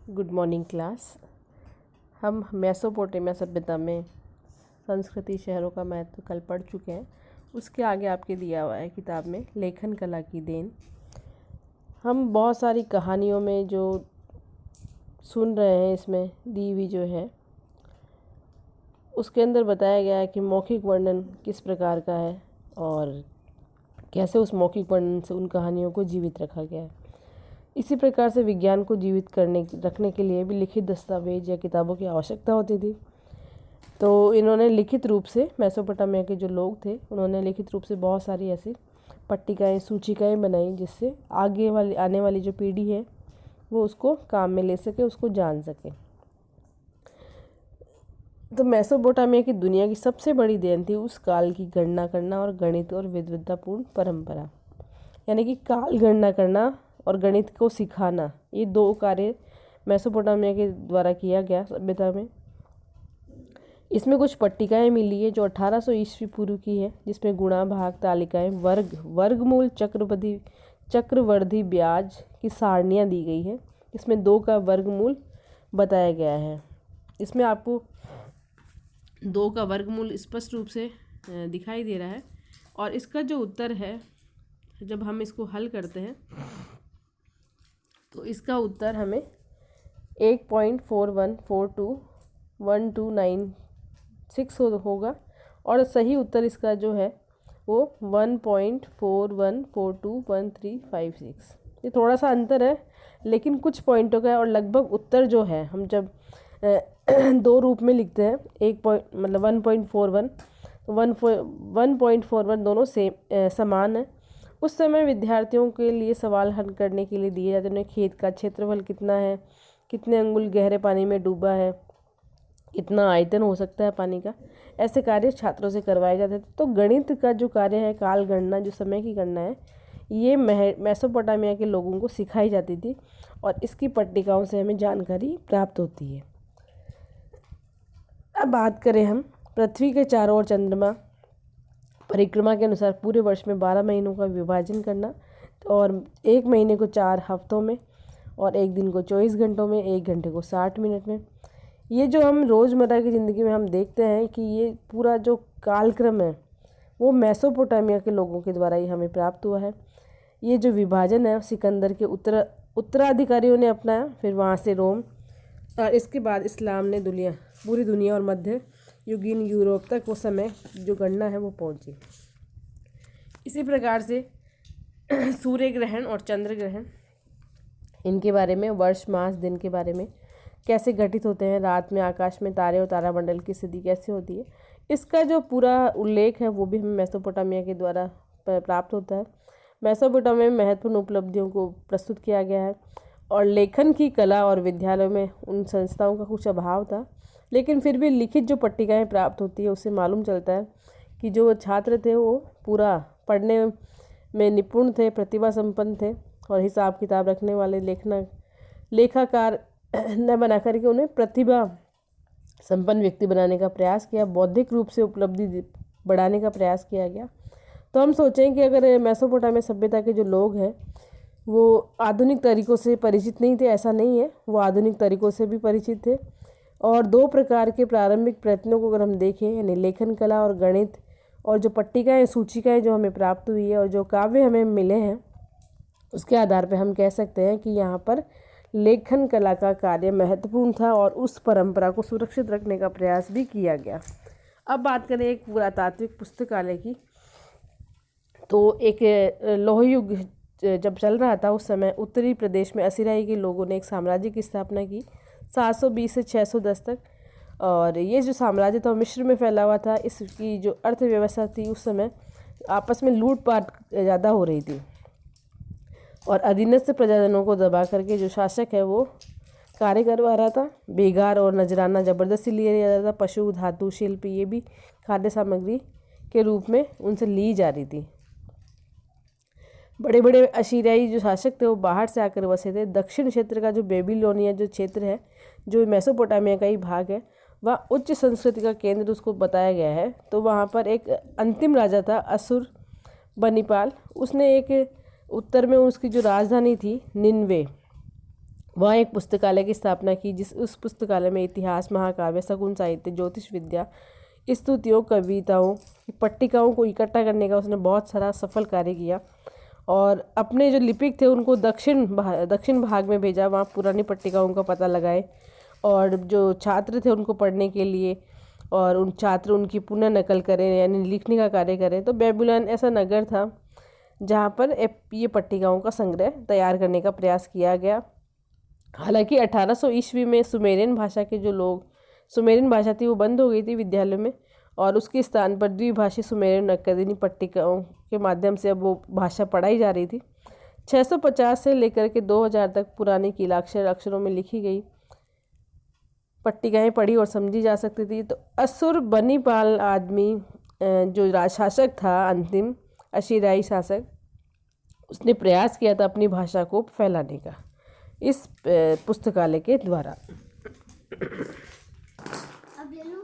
Good morning class. हम Mesopotamia सभ्यता में संस्कृति शहरों का महत्व कल पढ़ चुके हैं। उसके आगे आपके दिया हुआ है किताब में लेखन कला की देन। हम बहुत सारी कहानियों में जो सुन रहे हैं, इसमें दी हुई जो है उसके अंदर बताया गया है कि मौखिक वर्णन किस प्रकार का है और कैसे उस मौखिक वर्णन से उन कहानियों को जीवित रखा गया है। इसी प्रकार से विज्ञान को जीवित रखने के लिए भी लिखित दस्तावेज या किताबों की आवश्यकता होती थी। तो इन्होंने लिखित रूप से, मेसोपोटामिया के जो लोग थे उन्होंने लिखित रूप से बहुत सारी ऐसी पट्टिकाएँ, सूचिकाएँ बनाई जिससे आने वाली जो पीढ़ी है वो उसको काम में ले सके, उसको जान सके। तो मेसोपोटामिया की दुनिया की सबसे बड़ी देन थी उस काल की गणना करना और गणित और विद्वत्तापूर्ण परंपरा, यानी कि काल गणना करना और गणित को सिखाना। ये दो कार्य मेसोपोटामिया के द्वारा किया गया सभ्यता में। इसमें कुछ पट्टिकाएँ मिली है जो 1800 ईस्वी पूर्व की है, जिसमें गुणा, भाग, तालिकाएँ, वर्गमूल, चक्रवर्धी ब्याज की सारणियाँ दी गई है। इसमें 2 का वर्गमूल बताया गया है। इसमें आपको 2 का वर्गमूल स्पष्ट रूप से दिखाई दे रहा है और इसका जो उत्तर है, जब हम इसको हल करते हैं तो इसका उत्तर हमें 8.41421296 होगा और सही उत्तर इसका जो है वो 1.41421356। ये थोड़ा सा अंतर है लेकिन कुछ पॉइंटों का है और लगभग उत्तर जो है, हम जब 2 रूप में लिखते हैं, 1.41 तो 1.41 दोनों सेम समान है। उस समय विद्यार्थियों के लिए सवाल हल करने के लिए दिए जाते हैं। उन्हें खेत का क्षेत्रफल कितना है, कितने अंगुल गहरे पानी में डूबा है, कितना आयतन हो सकता है पानी का, ऐसे कार्य छात्रों से करवाए जाते थे। तो गणित का जो कार्य है, काल गणना, जो समय की गणना है, ये मेसोपोटामिया के लोगों को सिखाई जाती थी और इसकी पट्टिकाओं से हमें जानकारी प्राप्त होती है। अब बात करें हम पृथ्वी के चारों ओर चंद्रमा परिक्रमा के अनुसार पूरे वर्ष में 12 महीनों का विभाजन करना और 1 महीने को 4 हफ्तों में और 1 दिन को 24 घंटों में, 1 घंटे को 60 मिनट में। ये जो हम रोज़मर्रा की ज़िंदगी में हम देखते हैं कि ये पूरा जो कालक्रम है वो मेसोपोटामिया के लोगों के द्वारा ही हमें प्राप्त हुआ है। ये जो विभाजन है सिकंदर के उत्तराधिकारियों ने अपनाया, फिर वहाँ से रोम और इसके बाद इस्लाम ने पूरी दुनिया और मध्य युगीन यूरोप तक वो समय जो गणना है वो पहुंची। इसी प्रकार से सूर्य ग्रहण और चंद्र ग्रहण, इनके बारे में, वर्ष, मास, दिन के बारे में कैसे घटित होते हैं, रात में आकाश में तारे और तारामंडल की स्थिति कैसे होती है, इसका जो पूरा उल्लेख है वो भी हमें मेसोपोटामिया के द्वारा प्राप्त होता है। मेसोपोटामिया में महत्वपूर्ण उपलब्धियों को प्रस्तुत किया गया है और लेखन की कला और विद्यालयों में उन संस्थाओं का कुछ अभाव था, लेकिन फिर भी लिखित जो पट्टिकाएँ प्राप्त होती है उससे मालूम चलता है कि जो छात्र थे वो पूरा पढ़ने में निपुण थे, प्रतिभा संपन्न थे और हिसाब किताब रखने वाले लेखाकार न बना करके उन्हें प्रतिभा संपन्न व्यक्ति बनाने का प्रयास किया, बौद्धिक रूप से उपलब्धि बढ़ाने का प्रयास किया गया। तो हम सोचें कि अगर मेसोपोटामिया सभ्यता के जो लोग हैं वो आधुनिक तरीक़ों से परिचित नहीं थे, ऐसा नहीं है, वो आधुनिक तरीक़ों से भी परिचित थे। और 2 प्रकार के प्रारंभिक प्रयत्नों को अगर हम देखें, यानी लेखन कला और गणित, और जो पट्टिकाएँ, सूचिकाएँ जो हमें प्राप्त हुई है और जो काव्य हमें मिले हैं, उसके आधार पर हम कह सकते हैं कि यहाँ पर लेखन कला का कार्य महत्वपूर्ण था और उस परंपरा को सुरक्षित रखने का प्रयास भी किया गया। अब बात करें एक पुरातात्विक पुस्तकालय की, तो एक लौह युग जब चल रहा था उस समय उत्तरी प्रदेश में असीरियाई के लोगों ने एक साम्राज्य की स्थापना की 720 से 610 तक, और ये जो साम्राज्य था मिस्र में फैला हुआ था। इसकी जो अर्थव्यवस्था थी उस समय आपस में लूटपाट ज़्यादा हो रही थी और अधीनस्थ प्रजाजनों को दबा करके जो शासक है वो कार्य करवा रहा था। बेगार और नजराना ज़बरदस्ती लिया जा रहा था। पशु, धातु, शिल्प, ये भी खाद्य सामग्री के रूप में उनसे ली जा रही थी। बड़े बड़े असीरियाई जो शासक थे वो बाहर से आकर बसे थे। दक्षिण क्षेत्र का जो बेबीलोनिया जो क्षेत्र है, जो मेसोपोटामिया का ही भाग है, वह उच्च संस्कृति का केंद्र उसको बताया गया है। तो वहाँ पर एक अंतिम राजा था असुर बनीपाल, उसने एक उत्तर में उसकी जो राजधानी थी निन्वे, वहाँ एक पुस्तकालय की स्थापना की, उस पुस्तकालय में इतिहास, महाकाव्य, शकुन साहित्य, ज्योतिष विद्या, स्तुतियों, कविताओं, पट्टिकाओं को इकट्ठा करने का उसने बहुत सारा सफल कार्य किया। और अपने जो लिपिक थे उनको दक्षिण भाग में भेजा, वहाँ पुरानी पट्टिकाओं का पता लगाए, और जो छात्र थे उनको पढ़ने के लिए, और उन छात्र उनकी पुनः नकल करें यानी लिखने का कार्य करें। तो बेबीलोन ऐसा नगर था जहाँ पर ये पट्टिकाओं का संग्रह तैयार करने का प्रयास किया गया। हालांकि 1800 ईस्वी में सुमेरियन भाषा थी वो बंद हो गई थी विद्यालय में, और उसके स्थान पर द्विभाषी सुमेरियन अकादमी पट्टिकाओं के माध्यम से अब वो भाषा पढ़ाई जा रही थी। 650 से लेकर के 2000 तक पुरानी कीलाक्षर अक्षरों में लिखी गई पट्टिकाएँ पढ़ी और समझी जा सकती थी। तो असुरबनीपाल आदमी जो राजशासक था, अंतिम अशीराई शासक, उसने प्रयास किया था अपनी भाषा को फैलाने का इस पुस्तकालय के द्वारा। अब ले लो।